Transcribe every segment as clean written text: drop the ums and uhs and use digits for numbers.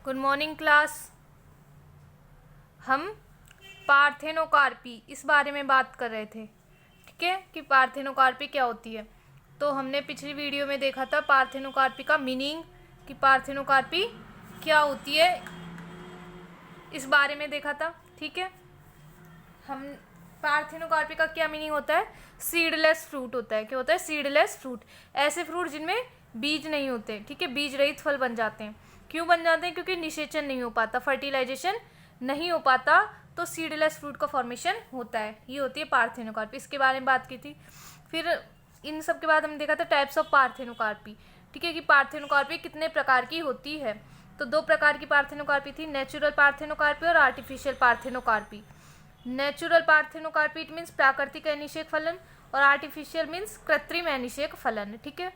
Good morning class. हम parthenocarpy इस बारे में बात कर रहे थे, ठीक है, कि पार्थेनोकार्पी क्या होती है। तो हमने पिछली वीडियो में देखा था पार्थेनोकार्पी का मीनिंग, कि पार्थेनोकार्पी क्या होती है, इस बारे में देखा था, ठीक है। हम पार्थेनोकार्पी का क्या मीनिंग होता है? सीडलेस फ्रूट होता है। क्या होता है? Seedless fruit. ऐसे फ्रूट जिनमें बीज नहीं होते, ठीक है, बीज रहित फल बन जाते हैं। क्यों बन जाते हैं? क्योंकि निषेचन नहीं हो पाता, फर्टिलाइजेशन नहीं हो पाता, तो सीडलेस फ्रूट का फॉर्मेशन होता है। ये होती है पार्थेनोकार्पी। इसके बारे में बात की थी। फिर इन सब के बाद हमने देखा था टाइप्स ऑफ पार्थेनोकार्पी, ठीक है, कि पार्थेनोकार्पी कितने प्रकार की होती है। तो दो प्रकार की पार्थेनोकार्पी थी, नेचुरल पार्थेनोकार्पी और artificial parthenocarpy. Natural parthenocarpy it means प्राकृतिक अनिषेक फलन, और आर्टिफिशियल मीन्स कृत्रिम अनिषेक फलन, ठीक है।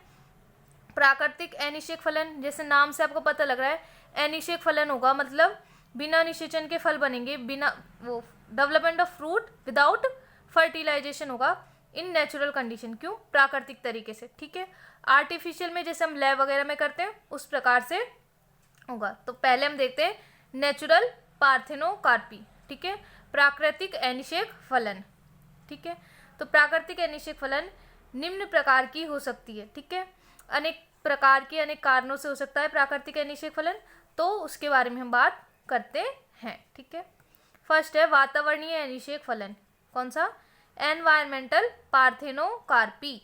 प्राकृतिक अनिषेक फलन, जैसे नाम से आपको पता लग रहा है, अनिषेक फलन होगा मतलब बिना निषेचन के फल बनेंगे, बिना वो development of fruit without fertilization होगा इन नेचुरल कंडीशन। क्यों? प्राकृतिक तरीके से, ठीक है। आर्टिफिशियल में जैसे हम लैब वगैरह में करते हैं उस प्रकार से होगा। तो पहले हम देखते हैं नेचुरल पार्थेनोकार्पी, ठीक है, प्राकृतिक अनिषेक फलन, ठीक है। तो प्राकृतिक अनिषेक फलन निम्न प्रकार की हो सकती है, ठीक है, अनेक प्रकार की, अनेक कारणों से हो सकता है प्राकृतिक अनिषेक फलन। तो उसके बारे में हम बात करते हैं, ठीक है। फर्स्ट है वातावरणीय अनिषेक फलन। कौन सा? एनवायरमेंटल पार्थेनोकार्पी,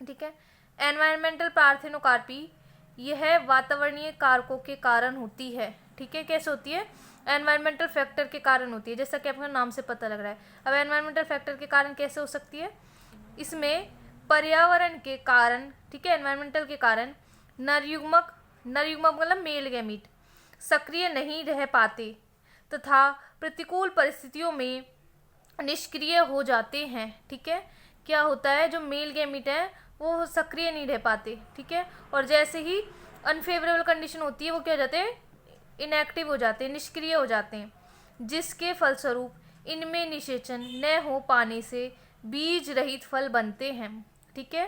ठीक है। एनवायरमेंटल पार्थेनोकार्पी यह वातावरणीय कारकों के कारण होती है, ठीक है। कैसे होती है? एनवायरमेंटल फैक्टर के कारण होती है, जैसा कि आपको नाम से पता लग रहा है। अब एनवायरमेंटल फैक्टर के कारण कैसे हो सकती है? इसमें पर्यावरण के कारण, ठीक है, एनवायरमेंटल के कारण नरयुग्मक मतलब मेल गैमीट सक्रिय नहीं रह पाते तथा प्रतिकूल परिस्थितियों में निष्क्रिय हो जाते हैं, ठीक है। क्या होता है? जो मेल गैमीट है वो सक्रिय नहीं रह पाते, ठीक है, और जैसे ही अनफेवरेबल कंडीशन होती है वो क्या हो जाते हैं? इनएक्टिव हो जाते हैं, निष्क्रिय हो जाते हैं, जिसके फलस्वरूप इनमें निषेचन न हो पाने से बीज रहित फल बनते हैं, ठीक है।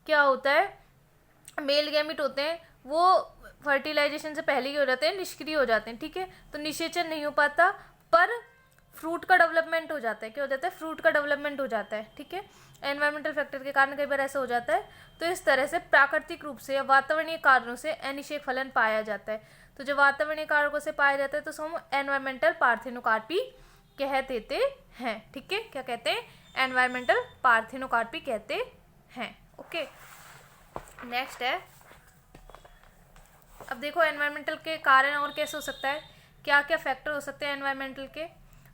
क्या होता है? मेल गैमीट होते हैं वो फर्टिलाइजेशन से पहले ही हो जाते हैं, निष्क्रिय हो जाते हैं, ठीक है। तो निषेचन नहीं हो पाता पर फ्रूट का डेवलपमेंट हो जाता है। क्या हो जाता है? फ्रूट का डेवलपमेंट हो जाता है, ठीक है। एनवायरमेंटल फैक्टर के कारण कई बार ऐसा हो जाता है। तो इस तरह से प्राकृतिक रूप से या वातावरणीय कारणों से अनिषेक फलन पाया जाता है। तो जब वातावरणीय कारकों से पाया जाता है तो हम एनवायरमेंटल पार्थेनोकार्पी कह देते हैं, ठीक है। क्या कहते हैं? एनवायरमेंटल पार्थेनोकार्पी कहते हैं, ओके। नेक्स्ट है, अब देखो एनवायरमेंटल के कारण और कैसे हो सकता है, क्या क्या फैक्टर हो सकते हैं एनवायरमेंटल के।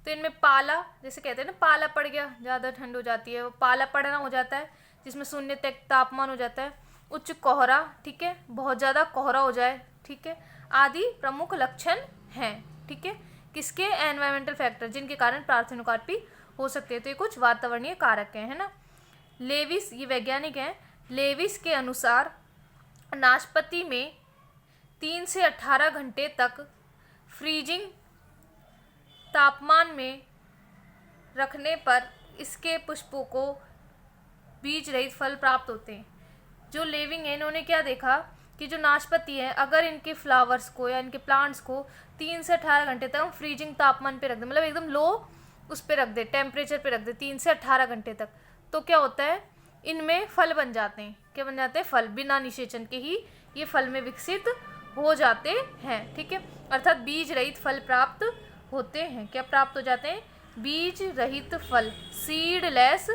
तो इनमें पाला, जैसे कहते हैं ना, पाला पड़ गया, ज़्यादा ठंड हो जाती है, वो पाला पड़ना हो जाता है जिसमें शून्य तक तापमान हो जाता है। उच्च कोहरा, ठीक है, बहुत ज़्यादा कोहरा हो जाए, ठीक है, आदि प्रमुख लक्षण हैं, ठीक है, किसके? एनवायरमेंटल फैक्टर जिनके कारण पार्थेनोकार्पी हो सकते हैं। तो ये कुछ वातावरणीय कारक हैं, है ना। लेविस, ये वैज्ञानिक हैं, लेविस के अनुसार नाशपाती में 3 से 18 घंटे तक फ्रीजिंग तापमान में रखने पर इसके पुष्पों को बीज रहित फल प्राप्त होते हैं। जो लेविंग है इन्होंने क्या देखा कि जो नाशपाती है, अगर इनके फ्लावर्स को या इनके प्लांट्स को 3 से 18 घंटे तक हम फ्रीजिंग तापमान पे रख दें, मतलब एकदम लो उस पे रख दे, टेम्परेचर पे रख दे 3 से 18 घंटे तक, तो क्या होता है? इनमें फल बन जाते हैं। क्या बन जाते हैं? फल। बिना निषेचन के ही ये फल में विकसित हो जाते हैं, ठीक है, अर्थात बीज रहित फल प्राप्त होते हैं। क्या प्राप्त हो जाते हैं? बीज रहित फल, सीडलेस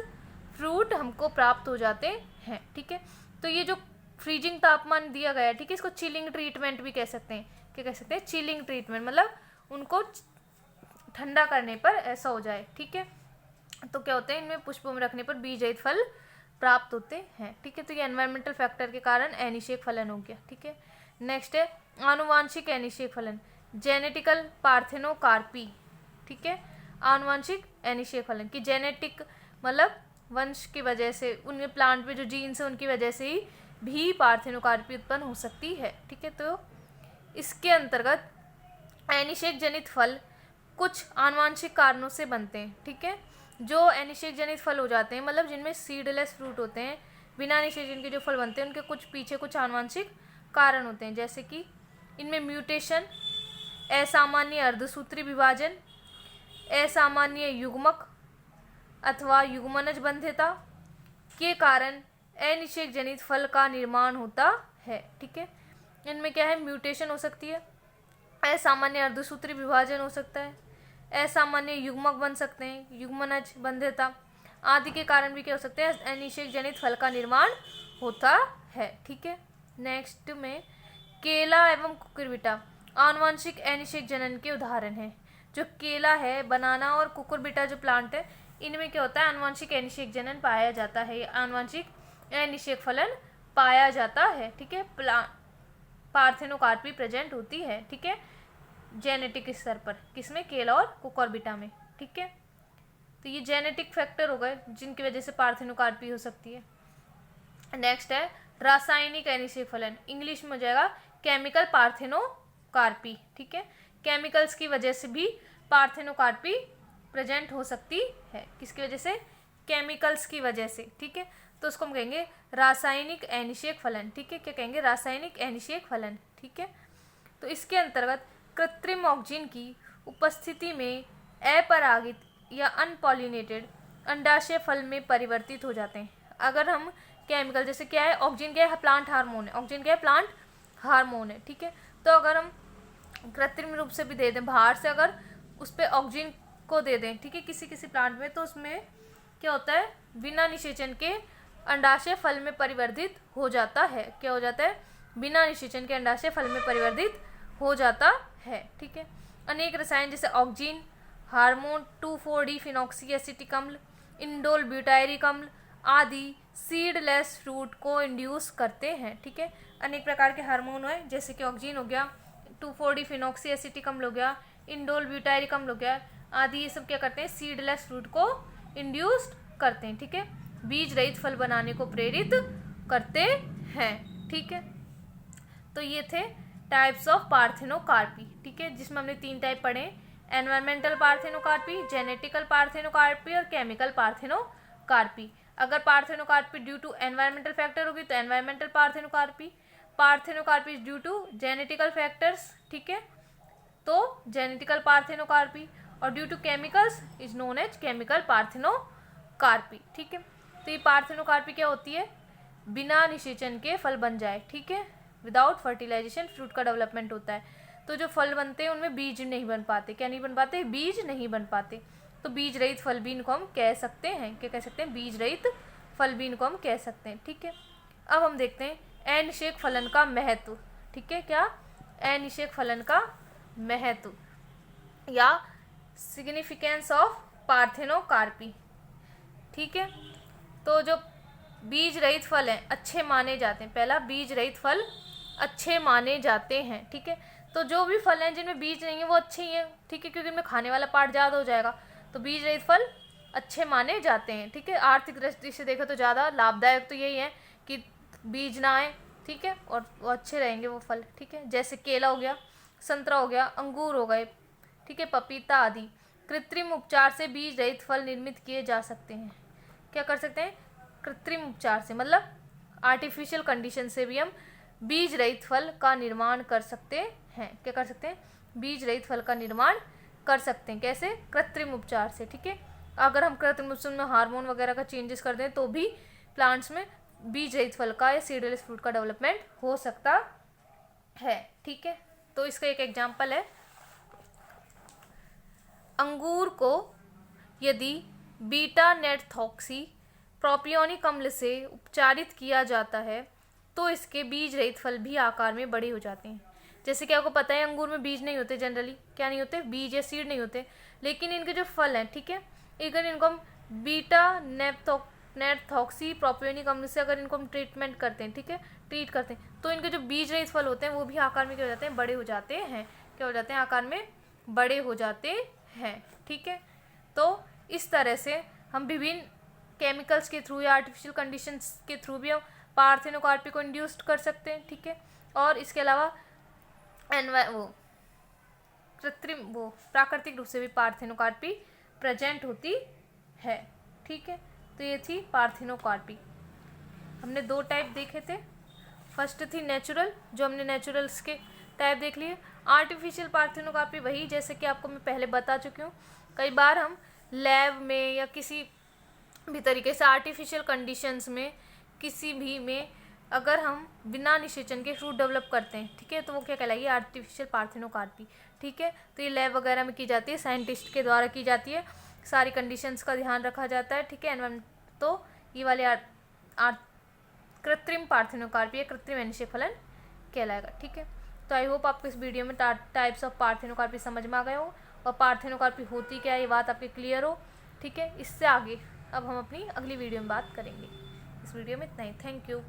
फ्रूट हमको प्राप्त हो जाते हैं, ठीक है। तो ये जो फ्रीजिंग तापमान दिया गया है, ठीक है, इसको चिलिंग ट्रीटमेंट भी कह सकते हैं। क्या कह सकते हैं? चिलिंग ट्रीटमेंट, मतलब उनको ठंडा करने पर ऐसा हो जाए, ठीक है। तो क्या होते हैं? इनमें पुष्पों में रखने पर बीज रहित फल प्राप्त होते हैं, ठीक है। तो ये एनवायरमेंटल फैक्टर के कारण अनिषेक फलन हो गया, ठीक है। नेक्स्ट है आनुवांशिक अनिषेक फलन, जेनेटिकल पार्थेनोकार्पी, ठीक है। आनुवांशिक अनिषेक फलन की जेनेटिक मतलब वंश की वजह से, उनके प्लांट में जो जीन्स है उनकी वजह से ही भी पार्थेनोकार्पी उत्पन्न हो सकती है, ठीक है। तो इसके अंतर्गत अनिषेक जनित फल कुछ आनुवांशिक कारणों से बनते हैं, ठीक है। जो अनिषेक जनित फल हो जाते हैं, मतलब जिनमें सीडलेस फ्रूट होते हैं, बिना निषेचन के जो फल बनते हैं, उनके कुछ पीछे कुछ आनुवांशिक कारण होते हैं, जैसे कि इनमें म्यूटेशन, असामान्य अर्धसूत्री विभाजन, असामान्य युग्मक अथवा युग्मनज बंध्यता के कारण अनिषेक जनित फल का निर्माण होता है। ठीक है, इनमें क्या है, म्यूटेशन हो सकती है, असामान्य अर्धसूत्री विभाजन हो सकता है, असामान्य युग्मक बन सकते हैं, युग्मनज बंध्यता आदि के कारण भी क्या हो सकते हैं, अनिषेक जनित फल का निर्माण होता है। ठीक है, नेक्स्ट में केला एवं कुकुरबिटा आनुवंशिक अनिषेक जनन के उदाहरण हैं। जो केला है, बनाना और कुकुरबिटा जो प्लांट है, इनमें क्या होता है, आनुवंशिक अनिषेक जनन पाया जाता है, आनुवंशिक अनिषेक फलन पाया जाता है। ठीक है, पार्थेनोकार्पी प्रेजेंट होती है। ठीक है, जेनेटिक स्तर पर, किसमें, केला और कुकुरबिटा में। ठीक है, तो ये जेनेटिक फैक्टर हो गए जिनकी वजह से पार्थेनोकार्पी हो सकती है। नेक्स्ट है रासायनिक अनिषेक फलन, इंग्लिश में हो जाएगा केमिकल पार्थेनोकार्पी। ठीक है, केमिकल्स की वजह से भी पार्थेनोकार्पी प्रेजेंट हो सकती है। किसकी वजह से, केमिकल्स की वजह से। ठीक है, तो उसको हम कहेंगे रासायनिक अनिषेक फलन। ठीक है, क्या कहेंगे, रासायनिक अनिषेक फलन। ठीक है, तो इसके अंतर्गत कृत्रिम ऑक्सीजन की उपस्थिति में अपरागित या अनपॉलिनेटेड अंडाशय फल में परिवर्तित हो जाते हैं। अगर हम केमिकल, जैसे क्या है, ऑक्सीजन क्या है, प्लांट हार्मोन है, ऑक्सीजन क्या है, प्लांट हार्मोन है। ठीक है, तो अगर हम कृत्रिम रूप से भी दे दें, बाहर से अगर उस पर ऑक्सीजन को दे दें, ठीक है, किसी किसी प्लांट में, तो उसमें क्या होता है, बिना निषेचन के अंडाशय फल में परिवर्तित हो जाता है। क्या हो जाता है, बिना निषेचन के अंडाशय फल में परिवर्तित हो जाता है। ठीक है, अनेक रसायन जैसे oxygen, hormone 2,4-D phenoxy acetic अम्ल, इंडोल ब्यूटायरिक अम्ल आदि सीडलेस फ्रूट को इंड्यूस करते हैं। ठीक है, अनेक प्रकार के हार्मोन हैं, जैसे कि ऑक्सीजन हो गया, 2,4-D फिनॉक्सी एसिटिक अम्ल हो गया, इंडोल ब्यूटायरिक अम्ल हो गया आदि, ये सब क्या करते हैं, सीडलेस फ्रूट को इंड्यूस करते हैं। ठीक है, बीज रहित फल बनाने को प्रेरित करते हैं। ठीक है, तो ये थे टाइप्स ऑफ पार्थेनोकार्पी। ठीक है, जिसमें हमने 3 टाइप पढ़े, एनवायरमेंटल पार्थेनोकार्पी, जेनेटिकल पार्थेनोकार्पी और केमिकल पार्थेनोकार्पी। अगर parthenocarpy due to environmental factor होगी तो environmental parthenocarpy, parthenocarpy due to genetical factors, ठीक है, तो जेनेटिकल पार्थेनोकार्पी, और due to chemicals is known as chemical parthenocarpy. ठीक है, तो ये पार्थेनोकार्पी क्या होती है, बिना निषेचन के फल बन जाए। ठीक है, विदाउट फर्टिलाइजेशन फ्रूट का डेवलपमेंट होता है। तो जो फल बनते हैं उनमें बीज नहीं बन पाते, क्या नहीं बन पाते, बीज नहीं बन पाते, तो बीज रहित फल भी इनको हम कह सकते हैं। क्या कह सकते हैं, बीज रहित फल भी इनको हम कह सकते हैं। ठीक है, अब हम देखते हैं अनिषेक फलन का महत्व। ठीक है, क्या, अनिषेक फलन का महत्व या सिग्निफिकेंस ऑफ पार्थेनोकार्पी। ठीक है, तो जो बीज रहित फल हैं अच्छे माने जाते हैं। पहला, बीज रहित फल अच्छे माने जाते हैं। ठीक है, तो जो भी फल हैं जिनमें बीज नहीं है वो अच्छे ही हैं। ठीक है, क्योंकि इनमें खाने वाला पार्ट ज़्यादा हो जाएगा, तो बीज रहित फल अच्छे माने जाते हैं। ठीक है, आर्थिक दृष्टि से देखो तो ज़्यादा लाभदायक तो यही है कि बीज ना आए। ठीक है, और वो अच्छे रहेंगे वो फल। ठीक है, जैसे केला हो गया, संतरा हो गया, अंगूर हो गए, ठीक है, पपीता आदि। कृत्रिम उपचार से बीज रहित फल निर्मित किए जा सकते हैं। क्या कर सकते हैं, कृत्रिम उपचार से, मतलब आर्टिफिशियल कंडीशन से भी हम बीज रहित फल का निर्माण कर सकते हैं। क्या कर सकते हैं, बीज रहित फल का निर्माण कर सकते हैं। कैसे, कृत्रिम उपचार से। ठीक है, अगर हम कृत्रिम उपचार में हार्मोन वगैरह का चेंजेस कर दें तो भी प्लांट्स में बीज रहित फल का या सीडलेस फ्रूट का डेवलपमेंट हो सकता है। ठीक है, तो इसका एक एग्जाम्पल है, अंगूर को यदि बीटा नेटथॉक्सी प्रोपियोनिक अम्ल से उपचारित किया जाता है तो इसके बीज रहित फल भी आकार में बड़े हो जाते हैं। जैसे कि आपको पता है अंगूर में बीज नहीं होते, जनरली क्या नहीं होते, बीज या सीड नहीं होते, लेकिन इनके जो फल हैं, ठीक है, अगर इनको हम बीटा नेटथॉक्सी प्रोपियोनिक अम्ल से अगर इनको हम ट्रीटमेंट करते हैं, ठीक है, ट्रीट करते हैं, तो इनके जो बीज रहित फल होते हैं वो भी आकार में क्या हो जाते हैं, बड़े हो जाते हैं। क्या हो जाते हैं, आकार में बड़े हो जाते हैं। ठीक है, तो इस तरह से हम विभिन्न केमिकल्स के थ्रू या आर्टिफिशियल कंडीशंस के थ्रू भी हम पार्थेनोकार्पी को इंड्यूस्ड कर सकते हैं। ठीक है, और इसके अलावा प्राकृतिक रूप से भी पार्थेनोकार्पी प्रेजेंट होती है। ठीक है, तो ये थी पार्थेनोकार्पी। हमने 2 टाइप देखे थे। फर्स्ट थी नेचुरल, जो हमने नेचुरल्स के टाइप देख लिए, आर्टिफिशियल पार्थेनोकार्पी वही, जैसे कि आपको मैं पहले बता चुकी हूँ, कई बार हम लैब में या किसी भी तरीके से आर्टिफिशियल कंडीशंस में किसी भी में अगर हम बिना निषेचन के फ्रूट डेवलप करते हैं, ठीक है, तो वो क्या कहलाएगी, आर्टिफिशियल पार्थेनोकार्पी। ठीक है, तो ये लैब वगैरह में की जाती है, साइंटिस्ट के द्वारा की जाती है, सारी कंडीशंस का ध्यान रखा जाता है। ठीक है, एनवायरमेंट, तो ये वाले कृत्रिम पार्थेनोकार्पी या कृत्रिम अनिषेक फलन कहलाएगा। ठीक है, तो आई होप आपको इस वीडियो में टाइप्स ऑफ पार्थेनोकार्पी समझ में आ गए हो और पार्थेनोकार्पी होती क्या है ये बात आपकी क्लियर हो। ठीक है, इससे आगे अब हम अपनी अगली वीडियो में बात करेंगे। इस वीडियो में इतना ही। Thank you.